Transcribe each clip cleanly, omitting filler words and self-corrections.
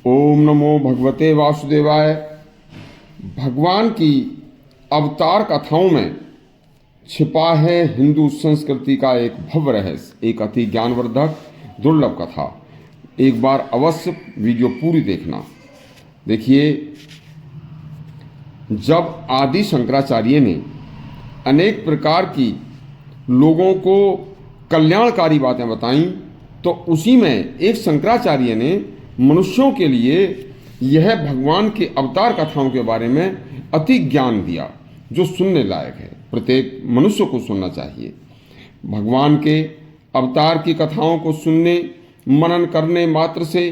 ओम नमो भगवते वासुदेवाय। भगवान की अवतार कथाओं में छिपा है हिंदू संस्कृति का एक भव्य रहस्य, एक अति ज्ञानवर्धक दुर्लभ कथा। एक बार अवश्य वीडियो पूरी देखना। देखिए, जब आदि शंकराचार्य ने अनेक प्रकार की लोगों को कल्याणकारी बातें बताईं, तो उसी में एक शंकराचार्य ने मनुष्यों के लिए यह भगवान के अवतार कथाओं के बारे में अति ज्ञान दिया, जो सुनने लायक है। प्रत्येक मनुष्य को सुनना चाहिए। भगवान के अवतार की कथाओं को सुनने मनन करने मात्र से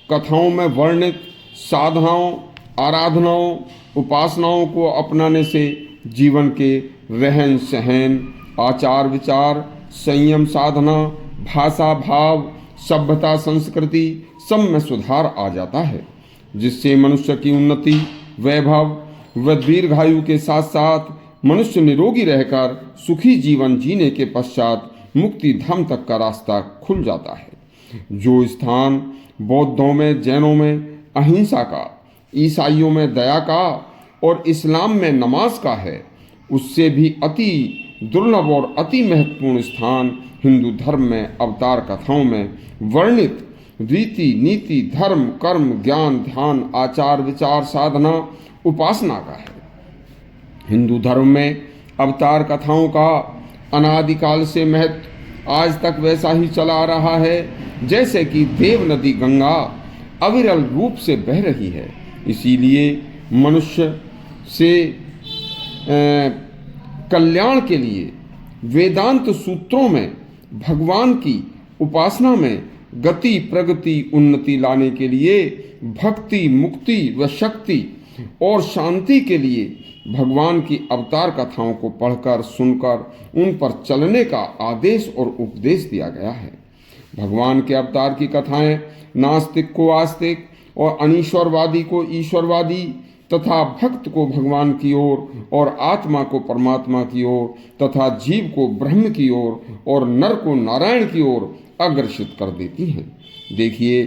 कथाओं में वर्णित साधनाओं, आराधनाओं, उपासनाओं को अपनाने से जीवन के रहन सहन, आचार विचार, संयम साधना, भाषा भाव, सभ्यता संस्कृति सब में सुधार आ जाता है, जिससे मनुष्य की उन्नति, वैभव व दीर्घायु के साथ साथ मनुष्य निरोगी रहकर सुखी जीवन जीने के पश्चात मुक्ति धाम तक का रास्ता खुल जाता है। जो स्थान बौद्धों में, जैनों में अहिंसा का, ईसाइयों में दया का और इस्लाम में नमाज का है, उससे भी अति दुर्लभ और अति महत्वपूर्ण स्थान हिंदू धर्म में अवतार कथाओं में वर्णित रीति नीति, धर्म, कर्म, ज्ञान, ध्यान, आचार विचार, साधना, उपासना का है। हिंदू धर्म में अवतार कथाओं का अनादिकाल से महत्व आज तक वैसा ही चला आ रहा है जैसे कि देव नदी गंगा अविरल रूप से बह रही है। इसीलिए मनुष्य से कल्याण के लिए वेदांत सूत्रों में भगवान की उपासना में गति, प्रगति, उन्नति लाने के लिए भक्ति, मुक्ति व शक्ति और शांति के लिए भगवान की अवतार कथाओं को पढ़कर, सुनकर उन पर चलने का आदेश और उपदेश दिया गया है। भगवान के अवतार की कथाएं नास्तिक को आस्तिक और अनीश्वरवादी को ईश्वरवादी तथा भक्त को भगवान की ओर और आत्मा को परमात्मा की ओर तथा जीव को ब्रह्म की ओर और नर को नारायण की ओर अग्रसित कर देती हैं। देखिए,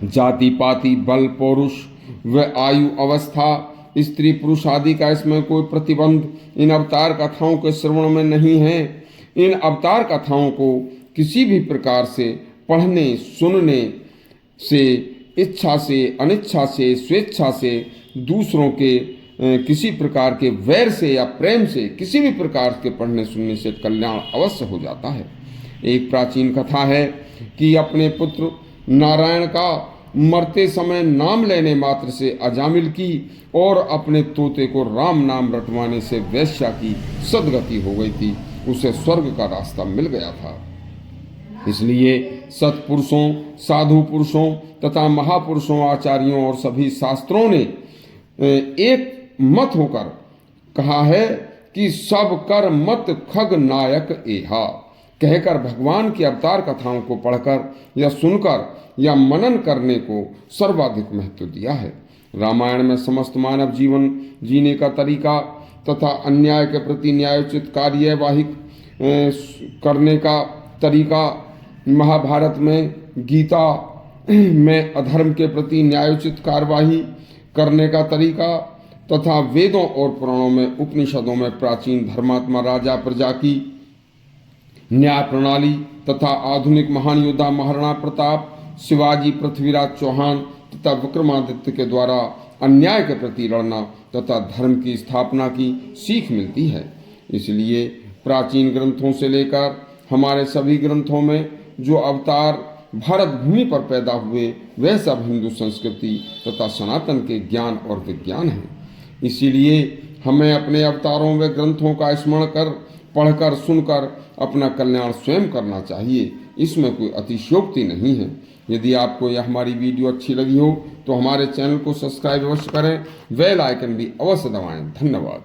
जाति पाति, बल, पौरुष व आयु अवस्था, स्त्री पुरुष आदि का इसमें कोई प्रतिबंध इन अवतार कथाओं के श्रवण में नहीं है। इन अवतार कथाओं को किसी भी प्रकार से पढ़ने, सुनने से, इच्छा से, अनिच्छा से, स्वेच्छा से, दूसरों के किसी प्रकार के वैर से या प्रेम से, किसी भी प्रकार के पढ़ने सुनने से कल्याण अवश्य हो जाता है। एक प्राचीन कथा है कि अपने पुत्र नारायण का मरते समय नाम लेने मात्र से अजामिल की और अपने तोते को राम नाम रटवाने से वैश्या की सदगति हो गई थी। उसे स्वर्ग का रास्ता मिल गया था। इसलिए सत्पुरुषों, साधु पुरुषों तथा महापुरुषों, आचार्यों और सभी शास्त्रों ने एक मत होकर कहा है कि सब कर मत खग नायक एहा, कहकर भगवान की अवतार कथाओं को पढ़कर या सुनकर या मनन करने को सर्वाधिक महत्व दिया है। रामायण में समस्त मानव जीवन जीने का तरीका तथा अन्याय के प्रति न्यायोचित कार्यवाही करने का तरीका, महाभारत में गीता में अधर्म के प्रति न्यायोचित कार्यवाही करने का तरीका तथा वेदों और पुराणों में, उपनिषदों में प्राचीन धर्मात्मा राजा प्रजा की न्याय प्रणाली तथा आधुनिक महान योद्धा महाराणा प्रताप, शिवाजी, पृथ्वीराज चौहान तथा विक्रमादित्य के द्वारा अन्याय के प्रति लड़ना तथा धर्म की स्थापना की सीख मिलती है। इसलिए प्राचीन ग्रंथों से लेकर हमारे सभी ग्रंथों में जो अवतार भारत भूमि पर पैदा हुए वह सब हिंदू संस्कृति तथा सनातन के ज्ञान और विज्ञान है। इसीलिए हमें अपने अवतारों व ग्रंथों का स्मरण कर, पढ़कर, सुनकर अपना कल्याण स्वयं करना चाहिए। इसमें कोई अतिशयोक्ति नहीं है। यदि आपको यह हमारी वीडियो अच्छी लगी हो तो हमारे चैनल को सब्सक्राइब अवश्य करें, बेल आइकन भी अवश्य दबाएं। धन्यवाद।